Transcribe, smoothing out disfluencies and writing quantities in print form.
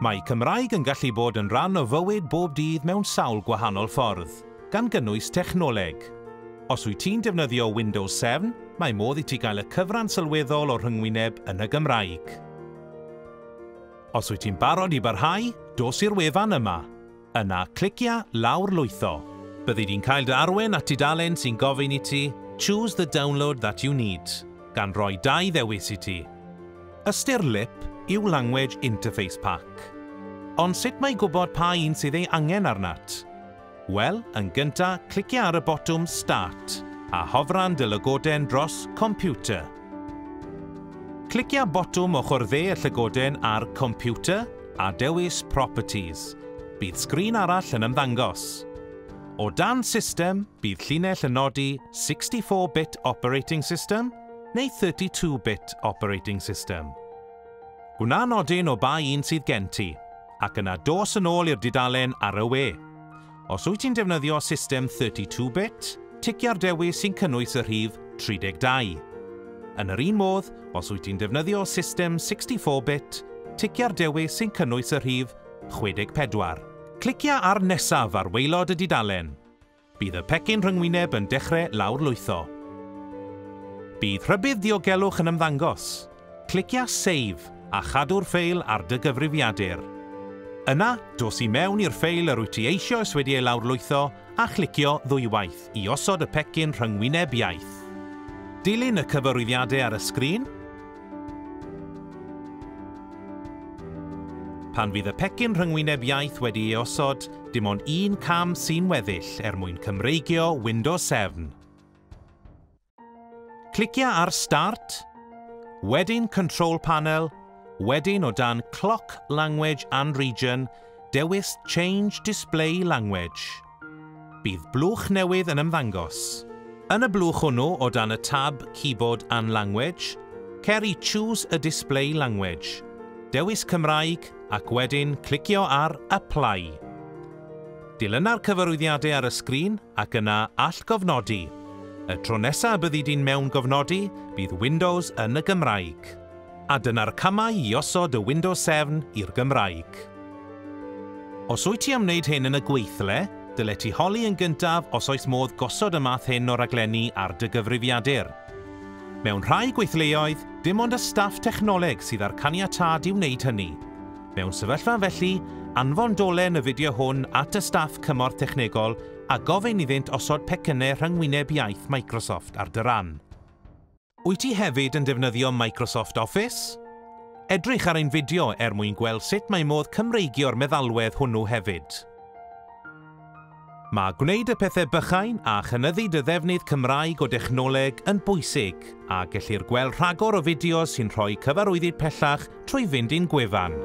Mae Cymraeg yn gallu bod yn rhan o fywyd bob dydd mewn sawl gwahanol ffordd, gan gynnwys technoleg. Os wyt ti'n defnyddio Windows 7, mae modd I ti gael y cyfran sylweddol o rhyngwyneb yn y Gymraeg. Os wyt ti'n barod I barhau, dos i'r wefan yma. Yna, clicia lawr lwytho. Byddi di'n cael dy arwen at tudalen sy'n gofyn I ti Choose the download that you need, gan roi 2 ddewis I ti. Ystyr lip yw Language Interface Pack. Ond sut mae gwybod pa un sydd ei angen arnat? Wel, yn gyntaf, clicia ar y botwm Start a hofran dy lygoden dros Computer. Clicia botwm ochr dde y llygoden ar Computer a dewis Properties. Bydd sgrin arall yn ymddangos. O dan System, bydd llinell yn nodi 64-bit Operating System neu 32-bit Operating System. Gwna nodyn o ba un sydd gen ti, ac yna dos yn ôl i'r dudalen ar y we. Os wyt ti'n defnyddio system 32-bit, ticio'r dewis sy'n cynnwys y rhif 32. Yn yr un modd, os wyt ti'n defnyddio system 64-bit, ticio'r dewis sy'n cynnwys y rhif 64. Clicia ar nesaf ar waelod y dudalen. Bydd y pecyn rhyngwyneb yn dechrau lawr lwytho. Bydd rhybudd diogelwch yn ymddangos. Clicia Save a chadw'r ffeil ar dy gyfrifiadur. Yna, dos I mewn i'r ffeil yr wyt ti eisoes wedi ei lawrlwytho a chlicio ddwywaith I osod y pecyn rhyngwyneb iaith. Dilyn y cyfarwyddiadau ar y sgrin. Pan fydd y pecyn rhyngwyneb iaith wedi ei osod, dim ond un cam sy'n weddill mwyn Cymreigio Windows 7. Clicia ar Start, wedyn Control Panel, wedyn o dan Clock, Language and Region, dewis Change Display Language. Bydd blwch newydd yn ymddangos. Yn y blwch hwnnw o dan y tab Keyboard and Language, cer I Choose a Display Language. Dewis Cymraeg ac wedyn clicio ar Apply. Dilyna'r cyfarwyddiadau ar y sgrin ac yna all gofnodi. Y tro nesaf byddi di'n mewn gofnodi, bydd Windows yn y Gymraeg. A dyna'r camau I osod y Windows 7 i'r Gymraeg. Os wyt ti am wneud hyn yn y gweithle, dyle ti holi yn gyntaf os oes modd gosod y math hyn o raglenni ar dy gyfrifiadur. Mewn rhai gweithleoedd, dim ond y staff technoleg sydd ar caniatâd I wneud hynny. Mewn sefyllfa felly, anfon dolen y fideo hwn at y staff cymorth technegol a gofyn iddynt osod pecynnau rhyngwyneb iaith Microsoft ar dy ran. Wyt ti hefyd yn defnyddio Microsoft Office? Edrych ar ein fideo mwyn gweld sut mae modd Cymreigio'r meddalwedd hwnnw hefyd. Mae gwneud y pethau bychain a chynyddu dy ddefnydd Cymraeg o dechnoleg yn bwysig a gellir gweld rhagor o fideos sy'n rhoi cyfarwyddyd pellach trwy fynd i'n gwefan.